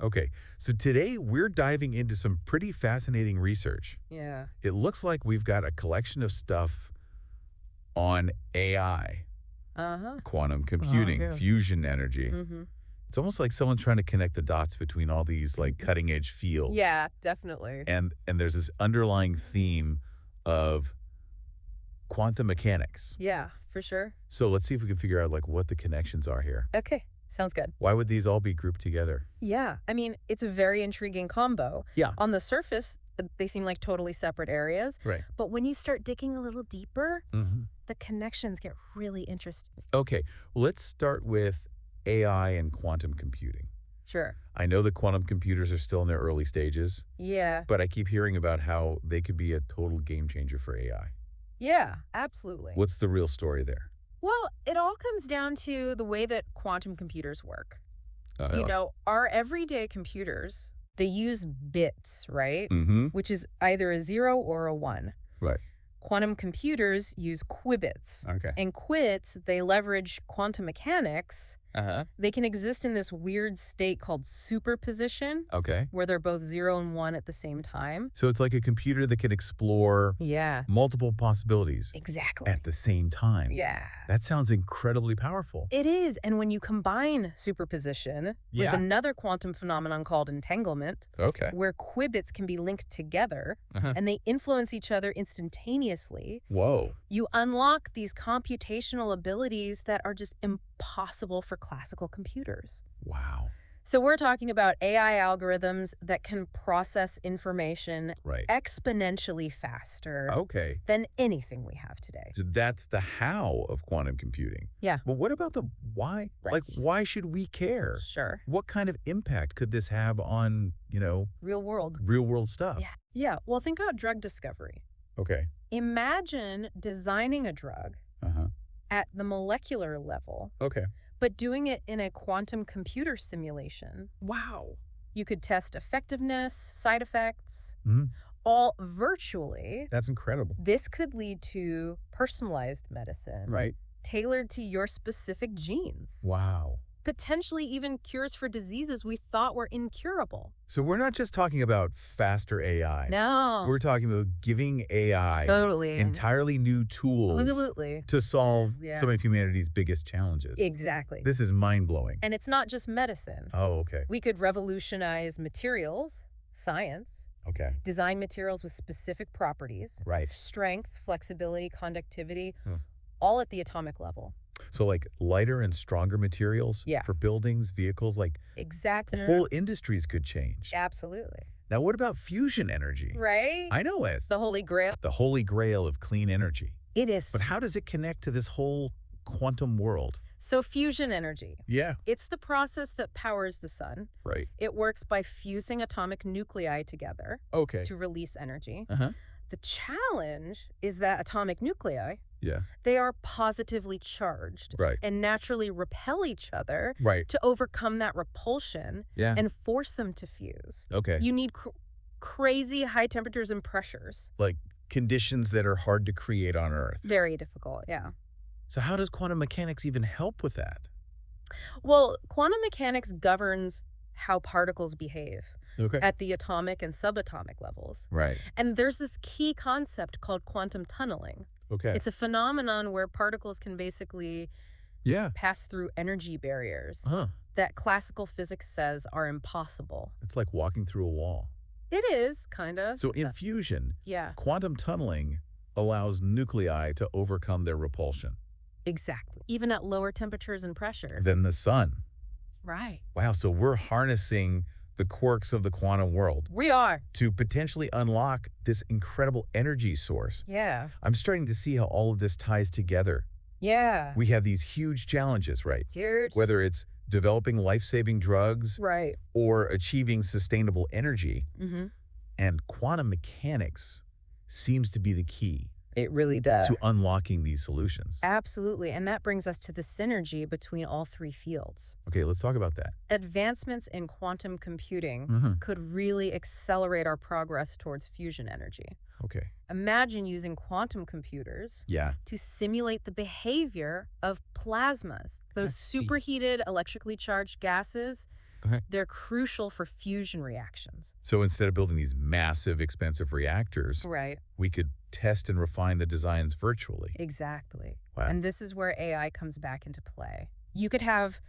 Okay, so today we're diving into some pretty fascinating research. Yeah. It looks like we've got a collection of stuff on AI, Uh-huh. quantum computing, Yeah. fusion energy. Mhm. It's almost like someone's trying to connect the dots between all these like cutting edge fields. Yeah, definitely. And there's this underlying theme of quantum mechanics. Yeah, for sure. So let's see if we can figure out like what the connections are here. Okay, sounds good. Why would these all be grouped together? Yeah, I mean, it's a very intriguing combo. Yeah. On the surface, they seem like totally separate areas, Right. but when you start digging a little deeper, hmm the connections get really interesting. Okay, well, let's start with AI and quantum computing. Sure. I know that quantum computers are still in their early stages, Yeah. but I keep hearing about how they could be a total game changer for AI. Yeah, absolutely. What's the real story there? Well, it all comes down to the way that quantum computers work. Uh, Our everyday computers, they use bits, right? mm-hmm. Which is either a 0 or a 1. Right. Quantum computers use qubits. Okay. And qubits, they leverage quantum mechanics. Uh-huh. They can exist in this weird state called superposition, Okay. where they're both 0 and 1 at the same time. So it's like a computer that can explore Yeah, multiple possibilities exactly. at the same time. Yeah. That sounds incredibly powerful. It is. And when you combine superposition Yeah. with another quantum phenomenon called entanglement, Okay. where qubits can be linked together Uh-huh. and they influence each other instantaneously, Whoa. you unlock these computational abilities that are just impossible for classical computers. Wow. So we're talking about AI algorithms that can process information Right. exponentially faster Okay. than anything we have today. So that's the how of quantum computing. Yeah. But what about the why? Right. Like, why should we care? Sure. What kind of impact could this have on, Real world. real world stuff? Yeah. Yeah. Well, think about drug discovery. Okay. Imagine designing a drug Uh-huh. at the molecular level, Okay. but doing it in a quantum computer simulation. Wow. You could test effectiveness, side effects, hmm all virtually. That's incredible. This could lead to personalized medicine, Right. tailored to your specific genes, Wow. potentially even cures for diseases we thought were incurable. So we're not just talking about faster AI. No, We're talking about giving AI totally. entirely new tools Absolutely. to solve Yeah. some of humanity's biggest challenges. Exactly. This is mind-blowing. And it's not just medicine. Oh, okay. We could revolutionize materials, science, Okay. design materials with specific properties, Right. strength, flexibility, conductivity, Hmm. all at the atomic level. So like lighter and stronger materials Yeah. for buildings, vehicles, like Exactly. whole industries could change. Absolutely. Now, what about fusion energy? Right? I know it's The Holy Grail. the holy grail of clean energy. It is. But how does it connect to this whole quantum world? So fusion energy, Yeah. it's the process that powers the sun. Right. It works by fusing atomic nuclei together Okay. to release energy. Uh-huh. The challenge is that atomic nuclei, Yeah. they are positively charged Right. and naturally repel each other Right. to overcome that repulsion Yeah. and force them to fuse. Okay. You need crazy high temperatures and pressures. Like conditions that are hard to create on Earth. Very difficult, yeah. So how does quantum mechanics even help with that? Well, quantum mechanics governs how particles behave Okay. at the atomic and subatomic levels. Right. And there's this key concept called quantum tunneling. Okay. It's a phenomenon where particles can basically Yeah. pass through energy barriers Huh. that classical physics says are impossible. It's like walking through a wall. It is, kind of. So in fusion, Yeah, quantum tunneling allows nuclei to overcome their repulsion. exactly. Even at lower temperatures and pressures. Than the sun. Right. Wow, so we're harnessing the quirks of the quantum world We are. to potentially unlock this incredible energy source. Yeah. I'm starting to see how all of this ties together. Yeah. We have these huge challenges, right? Huge. Whether it's developing life-saving drugs Right. or achieving sustainable energy, Mm-hmm. and quantum mechanics seems to be the key It really does. to unlocking these solutions. Absolutely. And that brings us to the synergy between all three fields. Okay, let's talk about that. Advancements in quantum computing Mm-hmm. could really accelerate our progress towards fusion energy. Okay. Imagine using quantum computers Yeah. to simulate the behavior of plasmas, those I see. superheated electrically charged gases Okay. They're crucial for fusion reactions. So instead of building these massive, expensive reactors, Right. we could test and refine the designs virtually. Exactly. Wow. And this is where AI comes back into play. You could have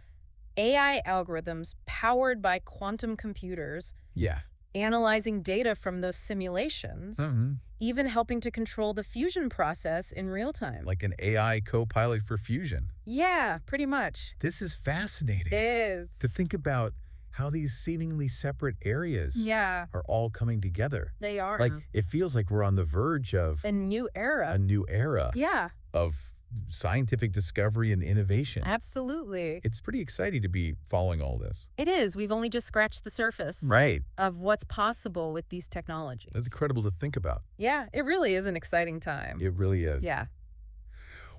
AI algorithms powered by quantum computers Yeah. analyzing data from those simulations, Mhm. even helping to control the fusion process in real time. Like an AI co-pilot for fusion. Yeah, pretty much. This is fascinating. It is. To think about how these seemingly separate areas Yeah, are all coming together. they are. Like, it feels like we're on the verge of A new era. a new era Yeah, of scientific discovery and innovation. absolutely. It's pretty exciting to be following all this. It is. We've only just scratched the surface Right. of what's possible with these technologies. That's incredible to think about. Yeah, it really is an exciting time. It really is. Yeah.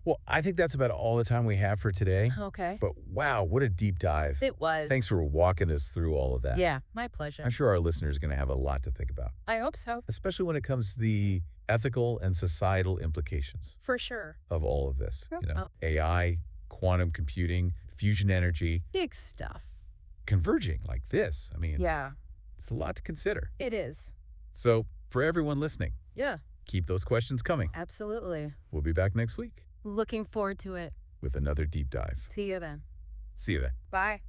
Well, I think that's about all the time we have for today. Okay. But wow, what a deep dive. It was. Thanks for walking us through all of that. Yeah, my pleasure. I'm sure our listeners are going to have a lot to think about, I hope so. especially when it comes to the ethical and societal implications For sure. of all of this. Oh. AI, quantum computing, fusion energy, Big stuff. converging like this. I mean, Yeah, it's a lot to consider. it is. So for everyone listening, Yeah, keep those questions coming. absolutely. We'll be back next week Looking forward to it. with another deep dive. See you then. See you then. Bye.